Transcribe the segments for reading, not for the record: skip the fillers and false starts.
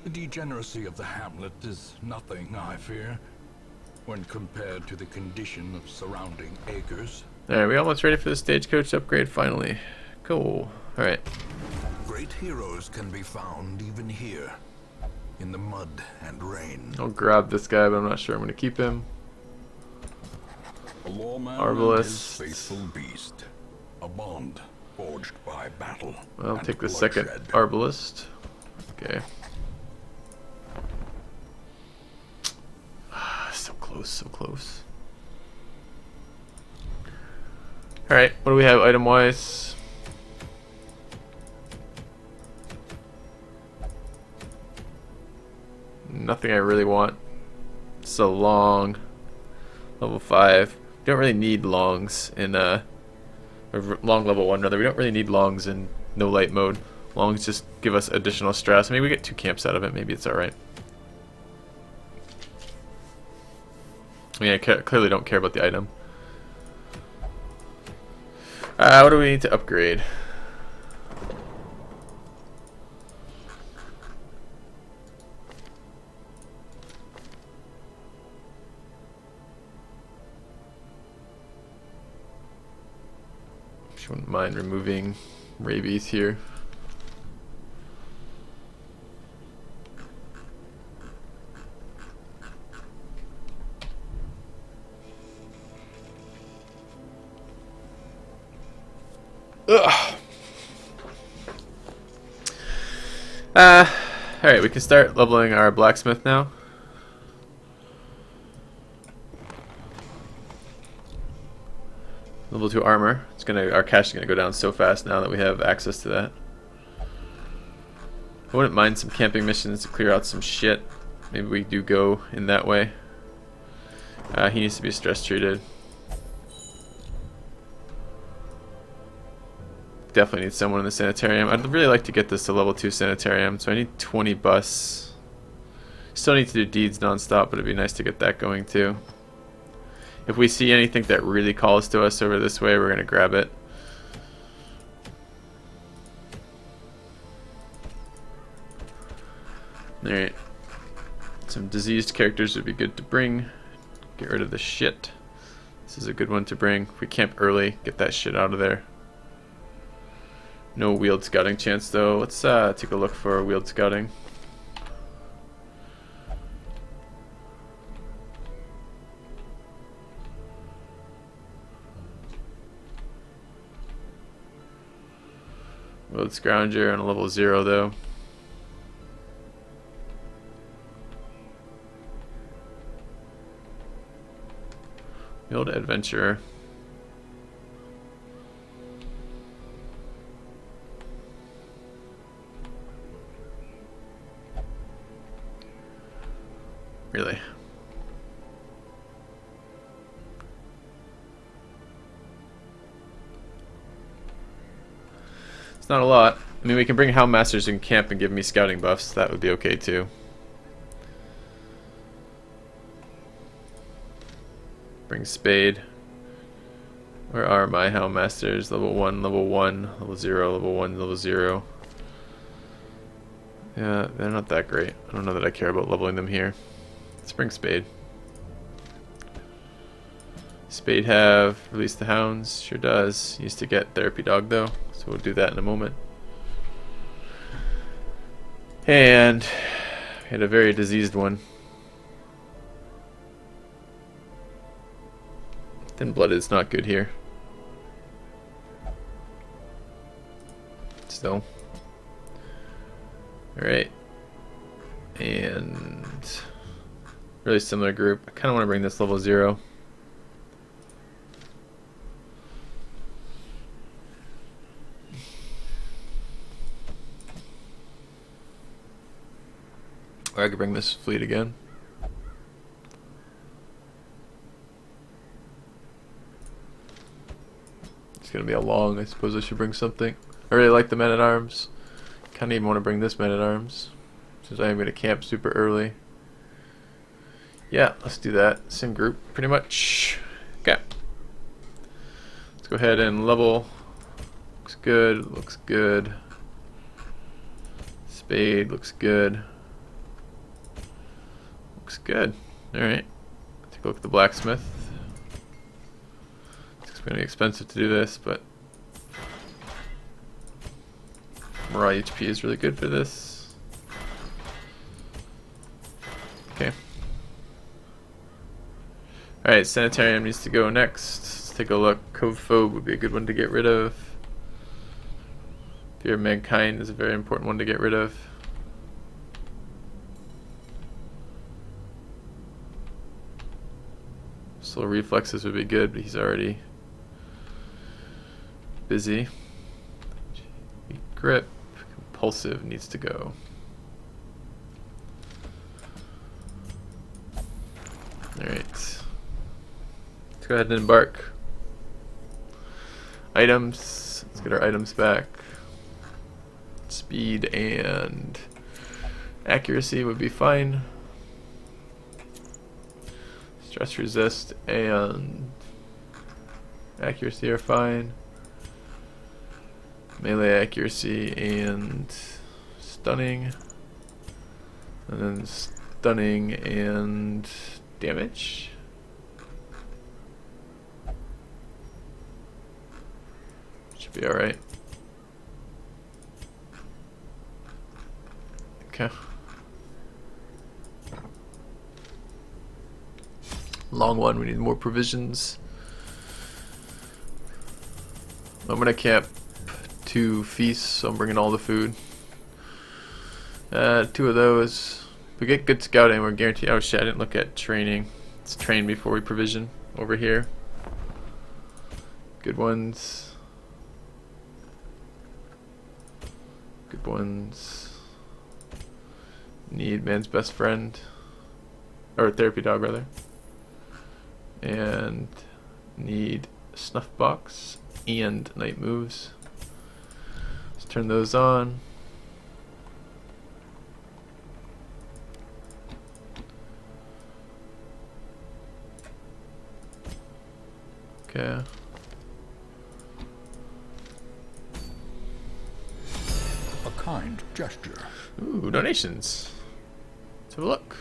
The degeneracy of the hamlet is nothing, I fear, when compared to the condition of surrounding acres. Alright, we almost ready for the stagecoach upgrade finally. Cool. Alright. Great heroes can be found even here, in the mud and rain. I'll grab this guy, but I'm not sure I'm going to keep him. A lawman Arbalest. and his faithful beast. A bond forged by battle. I'll and take the bloodshed. second Arbalest. Okay. So close, so close. Alright, what do we have item wise? Nothing I really want. So long. Level 5. We don't really need longs in or long level 1 rather. We don't really need longs in no light mode. Longs just give us additional stress. Maybe we get 2 camps out of it. Maybe it's alright. Yeah, I clearly don't care about the item. What do we need to upgrade? She wouldn't mind removing rabies here. Ugh. Alright, we can start leveling our blacksmith now. Level 2 armor. Our cash is gonna go down so fast now that we have access to that. I wouldn't mind some camping missions to clear out some shit. Maybe we do go in that way. He needs to be stress treated. Definitely need someone in the sanitarium. I'd really like to get this to level 2 sanitarium, so I need 20 bus. Still need to do deeds non-stop, but it'd be nice to get that going too. If we see anything that really calls to us over this way, we're gonna grab it. Alright. Some diseased characters would be good to bring. Get rid of the shit. This is a good one to bring. If we camp early, get that shit out of there. No Weald scouting chance though. Let's take a look for Weald scouting. Weald Scrounger on a level 0 though. Weald Adventurer. Really? It's not a lot. I mean, we can bring Hound Masters in camp and give me scouting buffs. That would be okay too. Bring Spade. Where are my Hound Masters? Level 1, level 0, level 1, level 0. Yeah, they're not that great. I don't know that I care about leveling them here. Let's bring Spade. Spade have release the hounds. Sure does. Used to get therapy dog though, so we'll do that in a moment. And we had a very diseased one. Thin blooded is not good here. Still. Alright. And really similar group. I kinda wanna bring this level 0. Or I could bring this fleet again. It's gonna be a long. I suppose I should bring something. I really like the men-at-arms. Kinda even want to bring this man-at-arms, since I am gonna camp super early. Yeah, let's do that. Same group, pretty much. Okay. Let's go ahead and level. Looks good. Looks good. Spade looks good. Looks good. Alright. Take a look at the blacksmith. It's going to be expensive to do this, but raw HP is really good for this. Okay. Alright, sanitarium needs to go next. Let's take a look. Cove Phobe would be a good one to get rid of. Fear of Mankind is a very important one to get rid of. Slow reflexes would be good, but he's already busy. Grip, compulsive needs to go. Alright. Let's go ahead and embark. Items. Let's get our items back. Speed and accuracy would be fine. Stress resist and accuracy are fine. Melee accuracy and stunning. And then stunning and damage. Should be alright. Okay. Long one, we need more provisions. I'm gonna camp 2 feasts, so I'm bringing all the food. 2 of those. If we get good scouting, we're guaranteed. Oh shit, I didn't look at training. Let's train before we provision over here. Good ones. Good ones. Need man's best friend. Or therapy dog, rather. And need snuff box and night moves. Let's turn those on. Okay. A kind gesture. Ooh, donations. Let's have a look.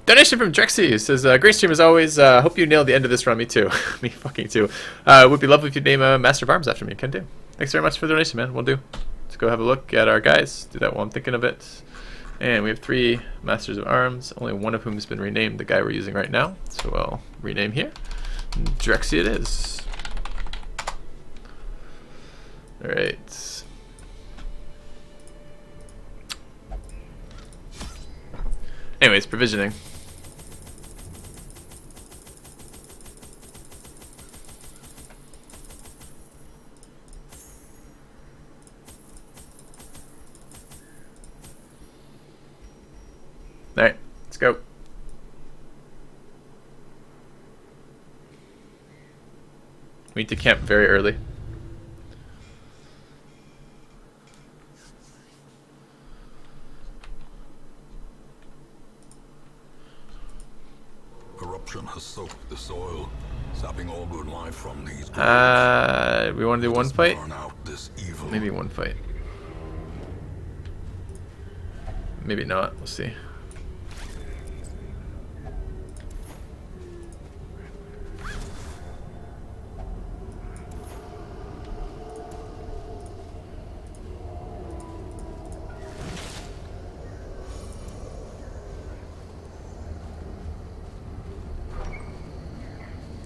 Donation from Drexy. It says, great stream as always. Hope you nailed the end of this run. Me too. Me fucking too. Would be lovely if you'd name a Master of Arms after me. Can do. Thanks very much for the donation, man. We'll do. Let's go have a look at our guys. Do that while I'm thinking of it. And we have 3 Masters of Arms, only one of whom has been renamed, the guy we're using right now. So I'll rename here. Drexy it is. Alright. Anyways, provisioning. Alright, let's go. We need to camp very early. Corruption has soaked the soil, sapping all good life from these. We want to do one fight? Burn out this evil. Maybe one fight. Maybe not. We'll see.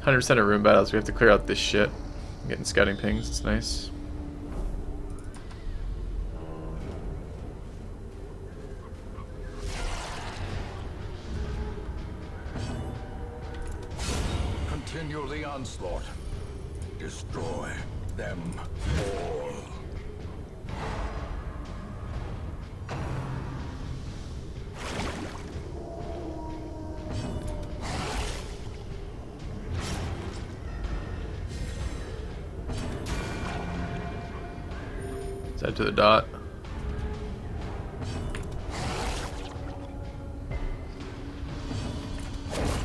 % of room battles. We have to clear out this shit. I'm getting scouting pings. It's nice. Continue the onslaught. Destroy them all. Side to the dot.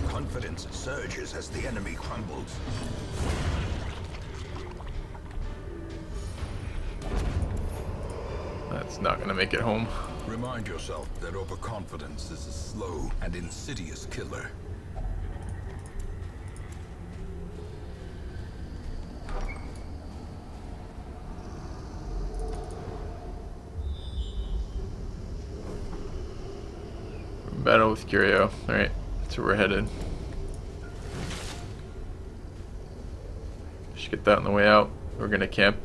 Confidence surges as the enemy crumbles. That's not gonna make it home. Remind yourself that overconfidence is a slow and insidious killer. Battle with Curio. Alright, that's where we're headed. Should get that on the way out. We're gonna camp.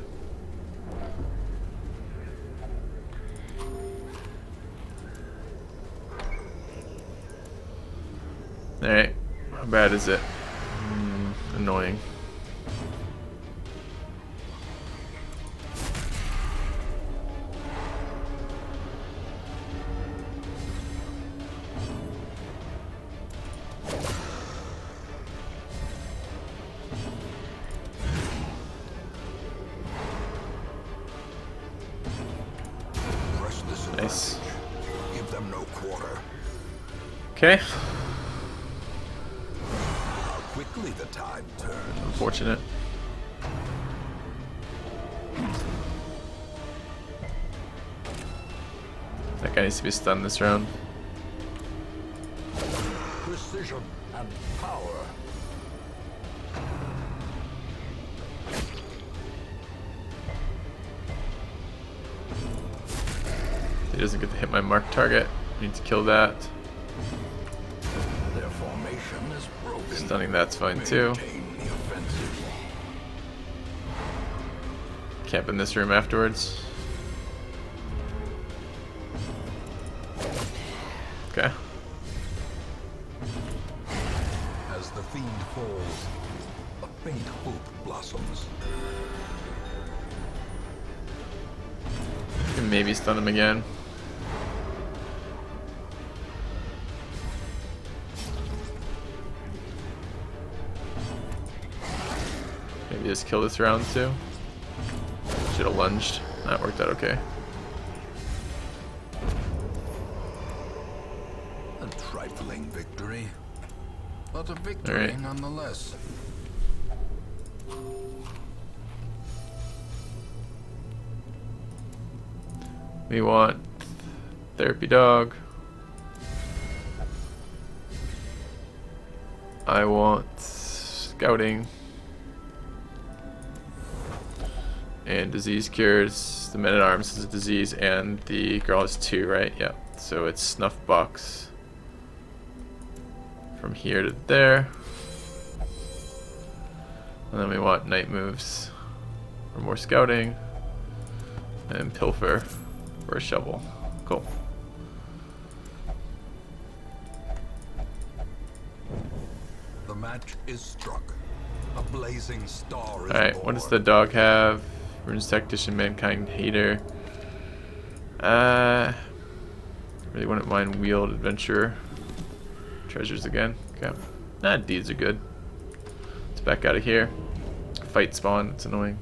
Alright, how bad is it? Annoying. Press this Nice. advantage. Give them no quarter. Okay. How quickly the tide turns. Unfortunate. That guy needs to be stunned this round. Precision and power. He doesn't get to hit my mark target. Need to kill that. Their formation is broken. Stunning that's fine too. Maintain the offensive. Camp in this room afterwards. Okay. As the fiend falls, a faint hope blossoms. Can maybe stun him again. Maybe just kill this round too. Should have lunged. That worked out okay. A trifling victory, but a victory Alright. nonetheless. We want therapy dog. I want scouting. And disease cures. The men at arms is a disease, and the girl has 2, right? Yeah. So it's snuff box from here to there. And then we want night moves for more scouting. And pilfer for a shovel. Cool. The match is struck. A blazing star is Alright, what does the dog have? Runes Tactician, Mankind Hater. Really wouldn't mind Weald Adventurer. Treasures again. Okay. Nah, deeds are good. Let's back out of here. Fight spawn, it's annoying.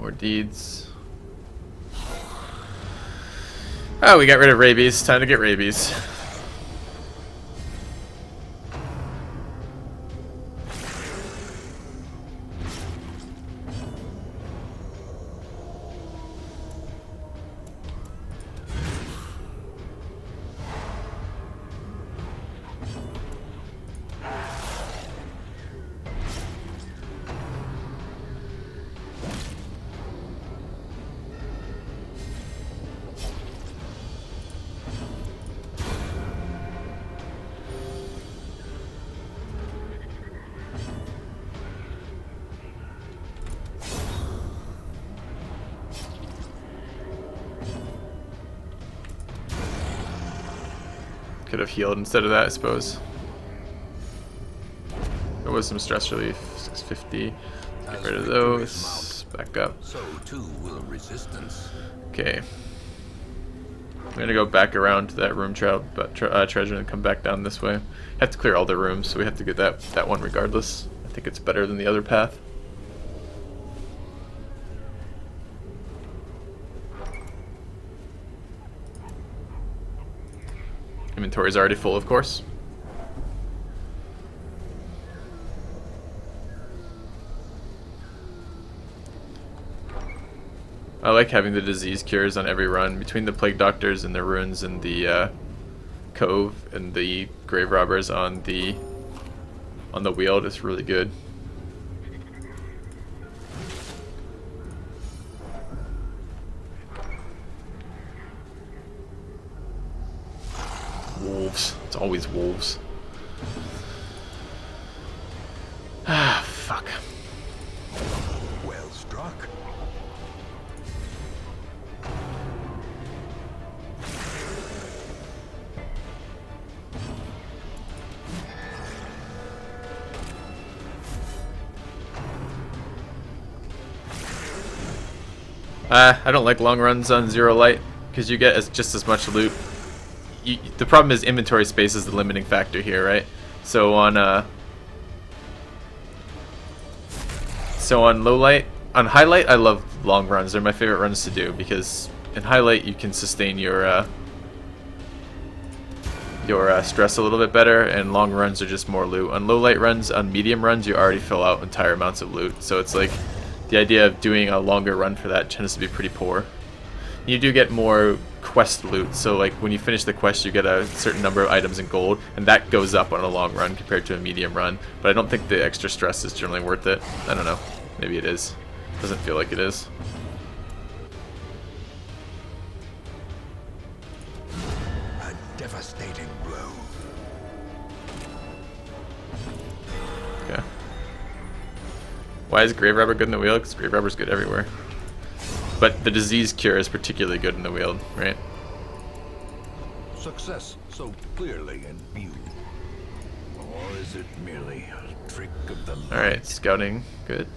More deeds. Oh, we got rid of rabies. Time to get rabies. Could have healed instead of that, I suppose. There was some stress relief. 650. Get rid of those. Back up. So too will resistance. Okay. I'm gonna go back around to that room treasure and come back down this way. Have to clear all the rooms, so we have to get that one regardless. I think it's better than the other path. Inventory's already full, of course. I like having the disease cures on every run. Between the plague doctors and the ruins and the cove and the grave robbers on the Weald, it's really good. Wolves. It's always wolves. Ah, fuck. Well struck. I don't like long runs on zero light because you get just as much loot. The problem is inventory space is the limiting factor here, right? So on low light, on highlight, I love long runs. They're my favorite runs to do because in highlight you can sustain your stress a little bit better, and long runs are just more loot. On low light runs, on medium runs, you already fill out entire amounts of loot. So it's like the idea of doing a longer run for that tends to be pretty poor. You do get more quest loot, so like when you finish the quest you get a certain number of items in gold, and that goes up on a long run compared to a medium run, but I don't think the extra stress is generally worth it. I don't know, maybe it is. Doesn't feel like it is. A devastating blow. Okay. Why is grave robber good in the Weald? Because grave robber's good everywhere. But the disease cure is particularly good in the Weald, right? Success so clearly in view. Or is it merely a trick of the light? Alright, scouting, good.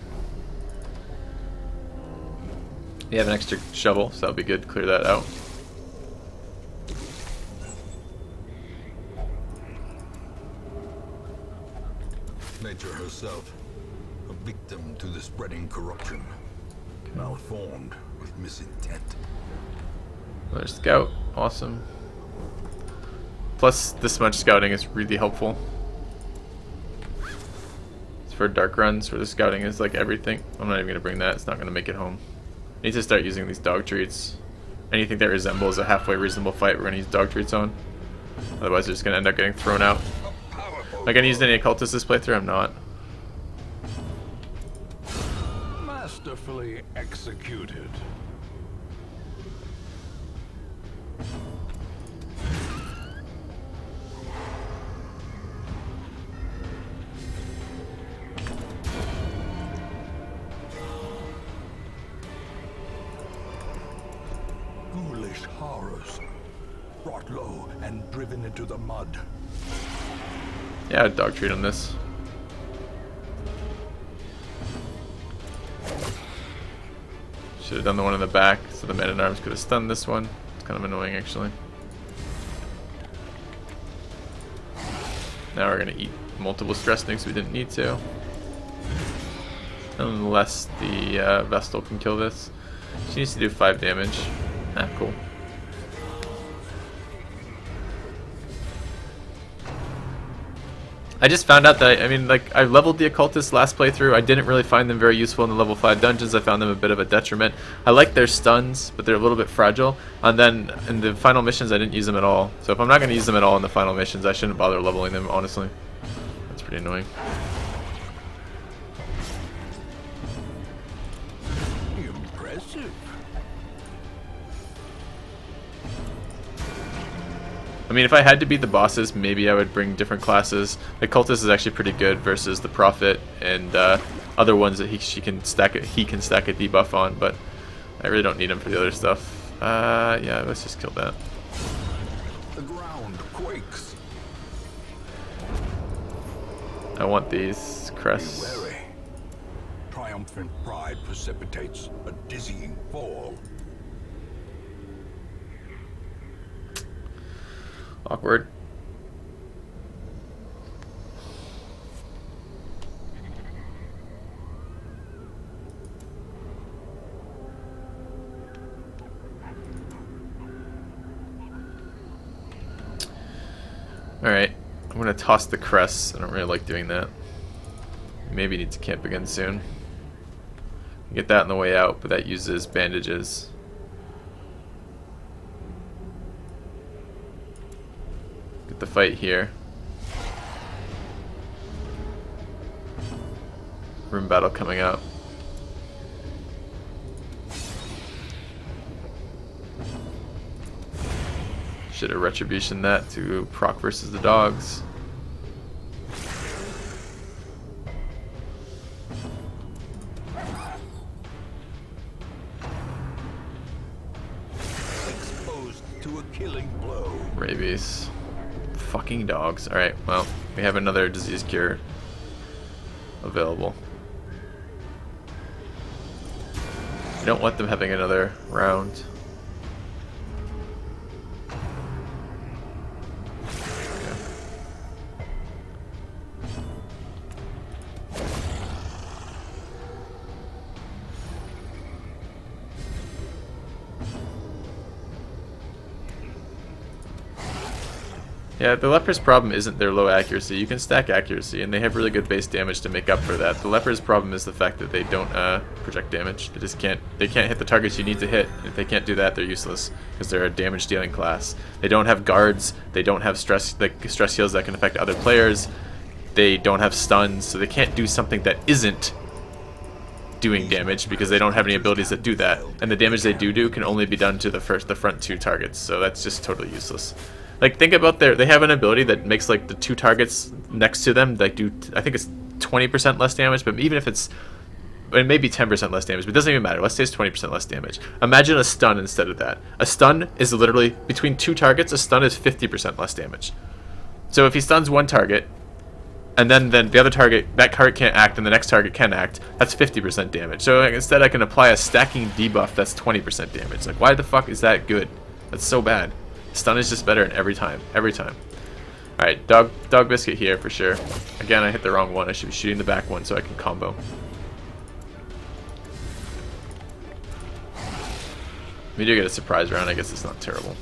You have an extra shovel, so that'll be good. Clear that out. Nature herself, a victim to the spreading corruption. Malformed with misintent. Another scout, awesome. Plus, this much scouting is really helpful. It's for dark runs where the scouting is like everything. I'm not even going to bring that, it's not going to make it home. I need to start using these dog treats. Anything that resembles a halfway reasonable fight, we're going to use dog treats on. Otherwise, they're just going to end up getting thrown out. Am I going to use any occultists this playthrough? I'm not. Masterfully executed. Ghoulish horrors, brought low and driven into the mud. Yeah, I'd dog treat on this. Should have done the one in the back, so the man-at-arms could have stunned this one. It's kind of annoying, actually. Now we're going to eat multiple stress nukes we didn't need to. Unless the Vestal can kill this. She needs to do 5 damage. Ah, cool. I just found out that, I mean, like, I leveled the occultists last playthrough. I didn't really find them very useful in the level 5 dungeons. I found them a bit of a detriment. I like their stuns, but they're a little bit fragile. And then in the final missions, I didn't use them at all. So if I'm not going to use them at all in the final missions, I shouldn't bother leveling them, honestly. That's pretty annoying. Impressive. I mean, if I had to beat the bosses, maybe I would bring different classes. The cultist is actually pretty good versus the prophet and other ones that he can stack a debuff on, but I really don't need him for the other stuff. Yeah, let's just kill that. The ground quakes. I want these crests. Be wary. Triumphant pride precipitates a dizzying fall. Awkward. Alright, I'm gonna toss the crests. I don't really like doing that. Maybe need to camp again soon. Get that on the way out, but that uses bandages. Get the fight here. Room battle coming up. Should have retribution that to proc versus the dogs. Exposed to a killing blow. Rabies. Fucking dogs. Alright, well, we have another disease cure available. I don't want them having another round. Yeah, the leper's problem isn't their low accuracy. You can stack accuracy, and they have really good base damage to make up for that. The leper's problem is the fact that they don't project damage. They just can't. They can't hit the targets you need to hit. If they can't do that, they're useless because they're a damage-dealing class. They don't have guards. They don't have stress heals that can affect other players. They don't have stuns, so they can't do something that isn't doing damage because they don't have any abilities that do that. And the damage they do can only be done to the front two targets. So that's just totally useless. Like, think about they have an ability that makes, like, the two targets next to them, like, do, I think it's 20% less damage, but even if it's, it may be 10% less damage, but it doesn't even matter. Let's say it's 20% less damage. Imagine a stun instead of that. A stun is literally, between two targets, a stun is 50% less damage. So if he stuns one target, and then the other target, that target can't act, and the next target can act, that's 50% damage. So like, instead I can apply a stacking debuff that's 20% damage. Like, why the fuck is that good? That's so bad. Stun is just better in every time. Every time. Alright, dog biscuit here for sure. Again, I hit the wrong one. I should be shooting the back one so I can combo. We do get a surprise round. I guess it's not terrible.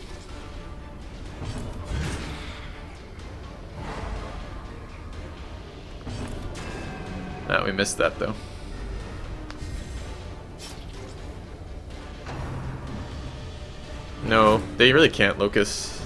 Ah, we missed that though. No, they really can't, Locust.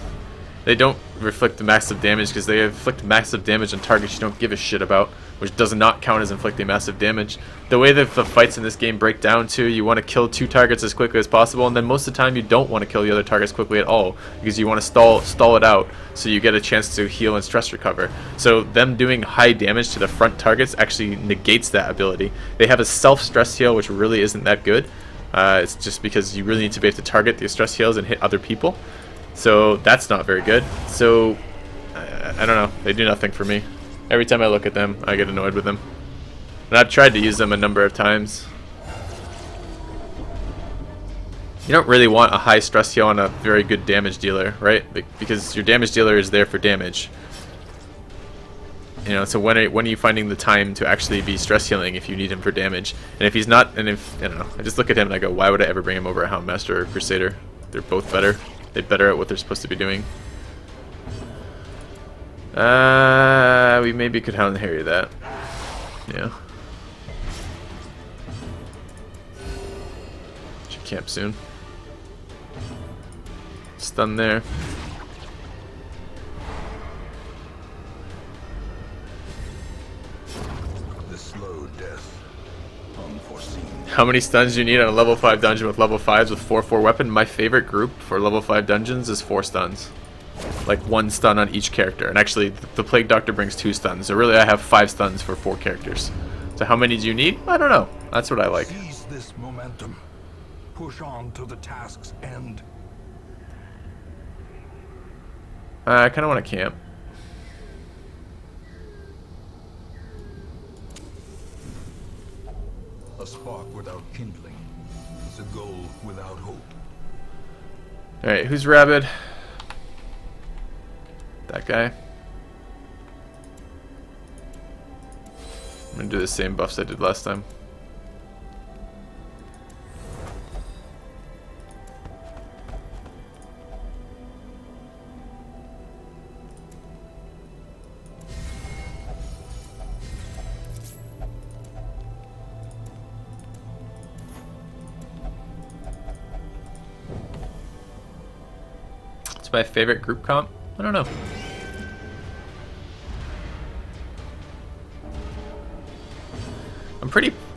They don't inflict massive damage because they inflict massive damage on targets you don't give a shit about, which does not count as inflicting massive damage. The way that the fights in this game break down to, you want to kill two targets as quickly as possible, and then most of the time you don't want to kill the other targets quickly at all because you want to stall it out so you get a chance to heal and stress recover. So them doing high damage to the front targets actually negates that ability. They have a self-stress heal, which really isn't that good. It's just because you really need to be able to target the stress heals and hit other people. So that's not very good. So I don't know. They do nothing for me. Every time I look at them, I get annoyed with them. And I've tried to use them a number of times. You don't really want a high stress heal on a very good damage dealer, right? Because your damage dealer is there for damage. You know, so when are you finding the time to actually be stress healing if you need him for damage? And if he's not, and if, I don't know, I just look at him and I go, why would I ever bring him over a Houndmaster or Crusader? They're both better. They're better at what they're supposed to be doing. We maybe could Hound Harry that. Yeah. Should camp soon. Stun there. How many stuns do you need on a level 5 dungeon with level 5s with 4/4 weapon? My favorite group for level 5 dungeons is 4 stuns. Like 1 stun on each character. And actually, the Plague Doctor brings 2 stuns. So really, I have 5 stuns for 4 characters. So how many do you need? I don't know. That's what I like. Seize this momentum. Push on to the task's end. I kind of want to camp. A spark without kindling is a goal without hope. Alright, who's rabid? That guy. I'm gonna do the same buffs I did last time. It's my favorite group comp? I don't know.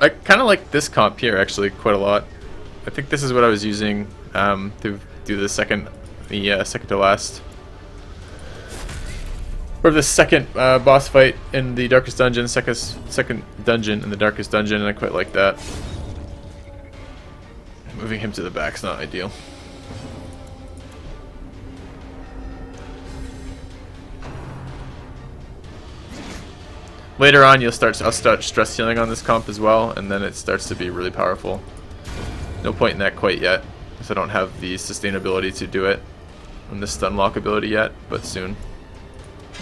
I kind of like this comp here actually quite a lot. I think this is what I was using to do the second to last, or the second boss fight in the Darkest Dungeon, second dungeon in the Darkest Dungeon, and I quite like that. Moving him to the back's not ideal. Later on, I'll start stress healing on this comp as well, and then it starts to be really powerful. No point in that quite yet, because I don't have the sustainability to do it, and the stun lock ability yet, but soon. I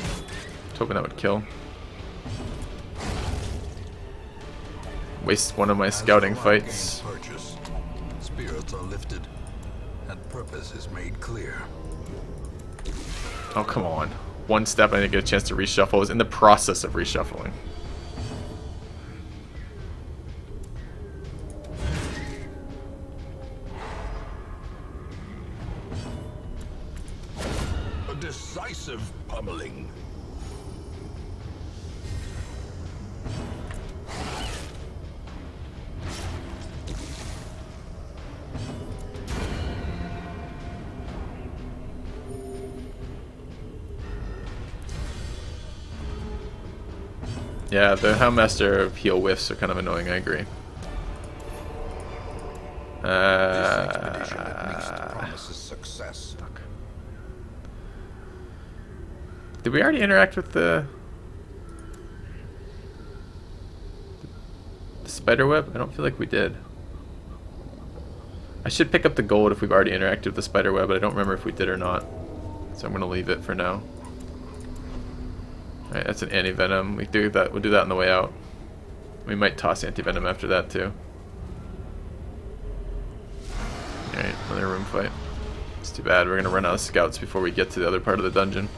was hoping that would kill. Waste one of my scouting fights. Spirits are lifted, and purpose is made clear. Oh, come on. One step I didn't get a chance to reshuffle. I was in the process of reshuffling. A decisive pummeling. Yeah, the Houndmaster heal whiffs are kind of annoying, I agree. This expedition at least promises success. Fuck. Did we already interact with the spider web? I don't feel like we did. I should pick up the gold if we've already interacted with the spider web, but I don't remember if we did or not. So I'm gonna leave it for now. Alright, that's an anti-venom. We'll do that on the way out. We might toss anti-venom after that too. Alright, another room fight. It's too bad, we're gonna run out of scouts before we get to the other part of the dungeon.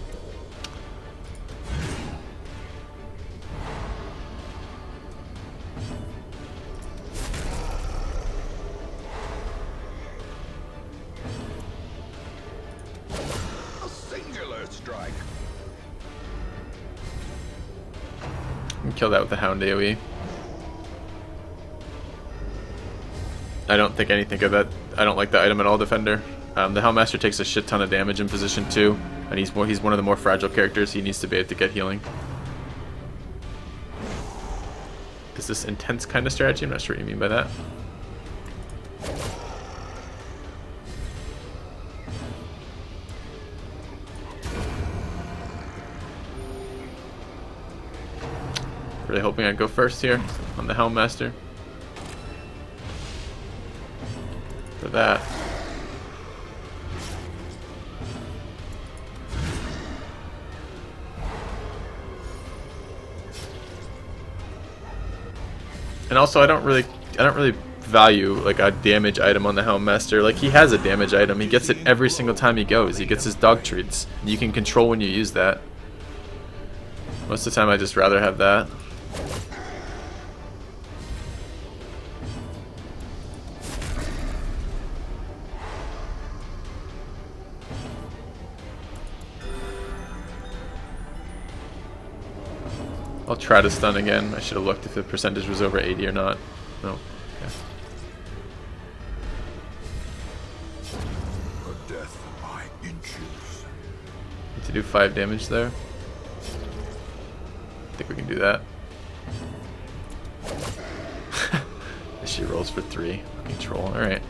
A singular strike. Kill that with the Hound AoE. I don't think anything of that. I don't like the item at all, Defender. The Houndmaster takes a shit ton of damage in position 2, and he's one of the more fragile characters. He needs to be able to get healing. Is this intense kind of strategy? I'm not sure what you mean by that. Really hoping I'd go first here on the Houndmaster. For that. And also I don't really value like a damage item on the Houndmaster. Like, he has a damage item. He gets it every single time he goes. He gets his dog treats. You can control when you use that. Most of the time I just rather have that. I'll try to stun again. I should have looked if the percentage was over 80 or not. No. Okay. A death by inches. Need to do 5 damage there. I think we can do that. She rolls for 3. Fucking troll. Alright.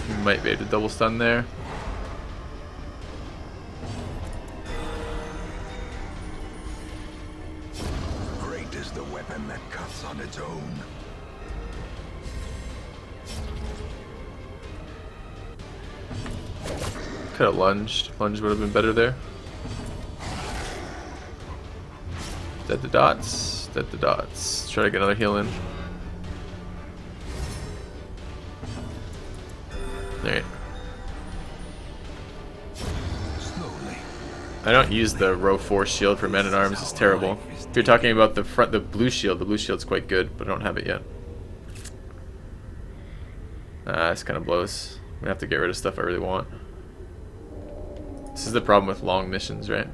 We might be able to double stun there. Great is the weapon that cuts on its own. Could have lunged. Lunge would have been better there. Dead to dots. Dead to dots. Try to get another heal in. Alright. Slowly. I don't use the row 4 shield for men at arms. It's terrible. If you're talking about the blue shield's quite good, but I don't have it yet. This kind of blows. I'm gonna have to get rid of stuff I really want. This is the problem with long missions, right?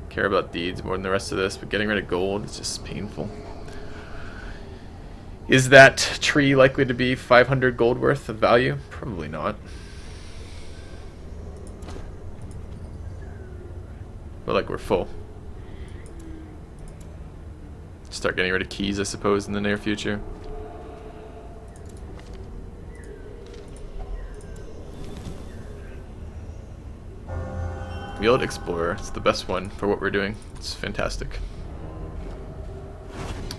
Care about deeds more than the rest of this, but getting rid of gold is just painful. Is that tree likely to be 500 gold worth of value? Probably not. But like, we're full. Start getting rid of keys, I suppose, in the near future. Weald Explorer, it's the best one for what we're doing. It's fantastic.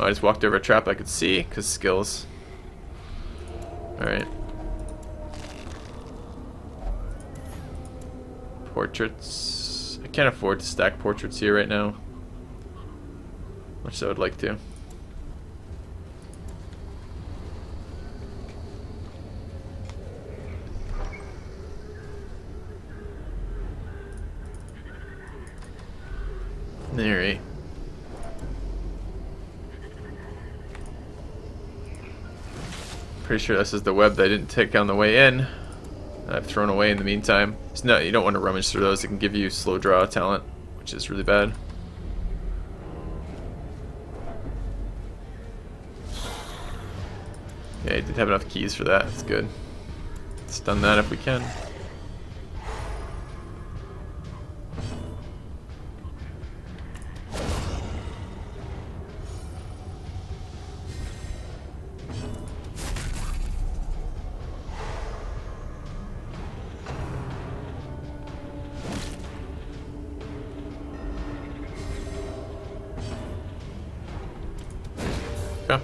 Oh, I just walked over a trap I could see, because skills. Alright. Portraits. I can't afford to stack portraits here right now. Much as I would like to. Alright. Pretty sure this is the web that I didn't take on the way in. I've thrown away in the meantime. So no, you don't want to rummage through those. It can give you slow draw talent, which is really bad. Yeah, I did have enough keys for that. It's good. Let's stun that if we can. Okay.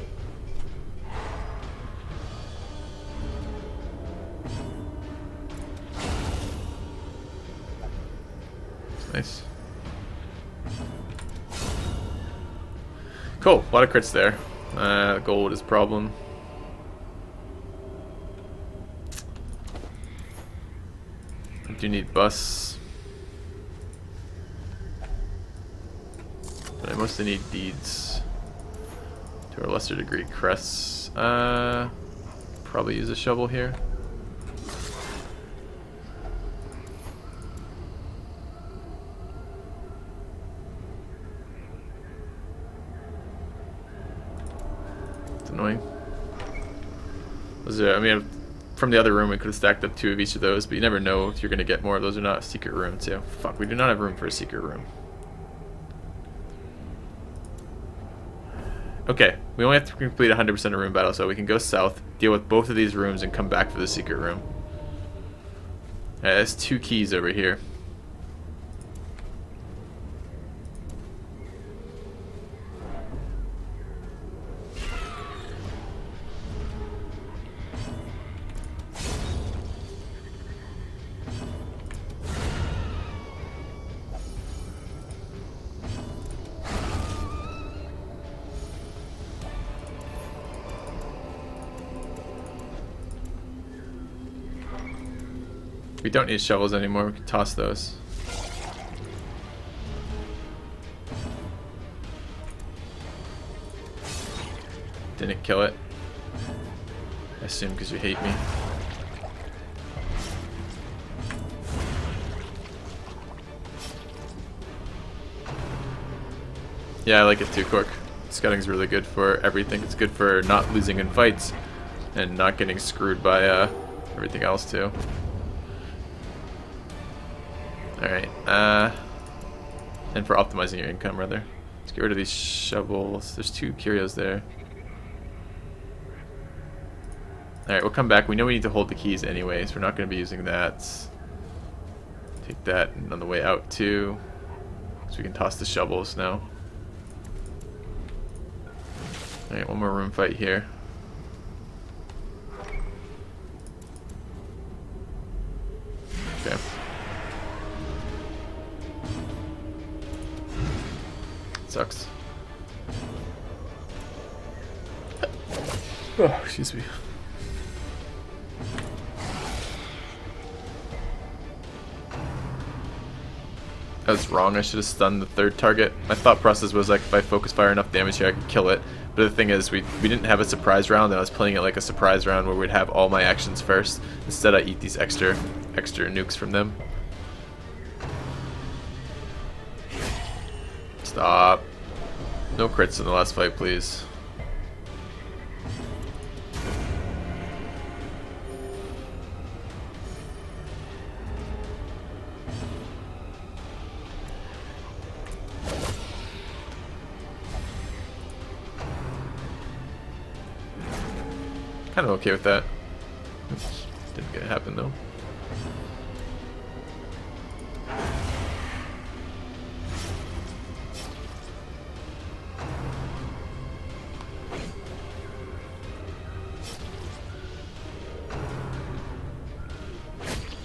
Nice. Cool. A lot of crits there. Gold is a problem. I do need bus. But I mostly need deeds. To a lesser degree, crests. Probably use a shovel here. It's annoying. I mean, from the other room, we could have stacked up 2 of each of those, but you never know if you're going to get more of those or not. Secret room, too. Fuck, we do not have room for a secret room. Okay, we only have to complete 100% of room battle, so we can go south, deal with both of these rooms, and come back for the secret room. There's 2 keys over here. We don't need shovels anymore, we can toss those. Didn't kill it. I assume because you hate me. Yeah, I like it too, Cork. Scutting's really good for everything. It's good for not losing in fights and not getting screwed by everything else too. Alright, and for optimizing your income, rather. Let's get rid of these shovels. There's 2 curios there. Alright, we'll come back. We know we need to hold the keys anyway, so we're not going to be using that. Take that on the way out, too. So we can toss the shovels now. Alright, one more room fight here. Okay. Sucks. Oh, excuse me. I was wrong. I should have stunned the 3rd target. My thought process was like, if I focus fire enough damage here, I could kill it. But the thing is, we didn't have a surprise round, and I was playing it like a surprise round where we'd have all my actions first. Instead, I eat these extra nukes from them. Stop. No crits in the last fight, please. Kind of okay with that. Didn't get it happen though.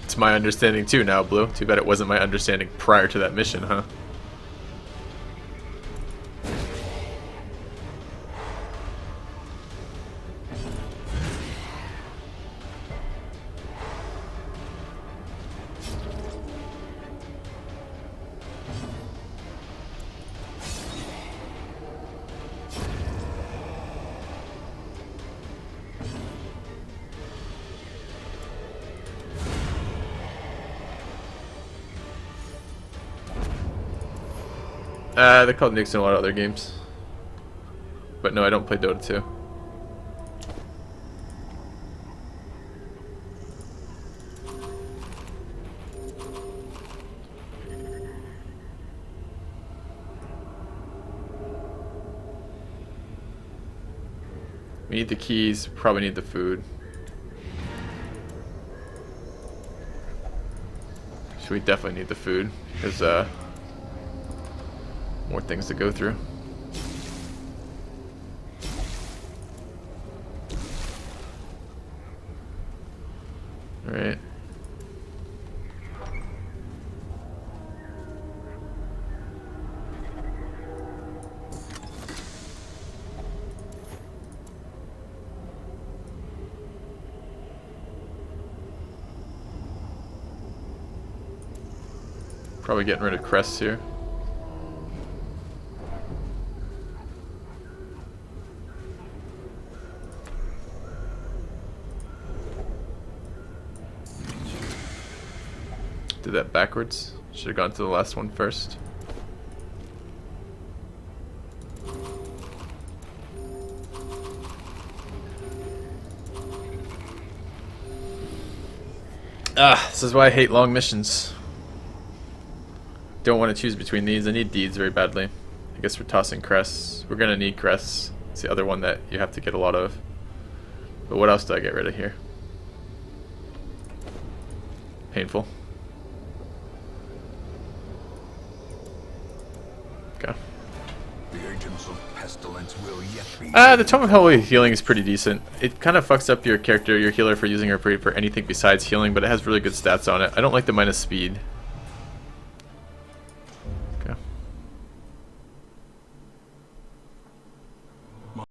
It's my understanding too now, Blue. Too bad it wasn't my understanding prior to that mission, huh? They're called nukes in a lot of other games. But no, I don't play Dota 2. We need the keys, probably need the food. So we definitely need the food, because more things to go through. Alright. Probably getting rid of crests here. Did that backwards. Should have gone to the last one first. This is why I hate long missions. Don't want to choose between these. I need deeds very badly. I guess we're tossing crests. We're gonna need crests. It's the other one that you have to get a lot of. But what else do I get rid of here? Painful. Okay. The agents of pestilence will yet be. The Tome of Holy Healing is pretty decent. It kind of fucks up your character, your healer, for using her for anything besides healing, but it has really good stats on it. I don't like the minus speed.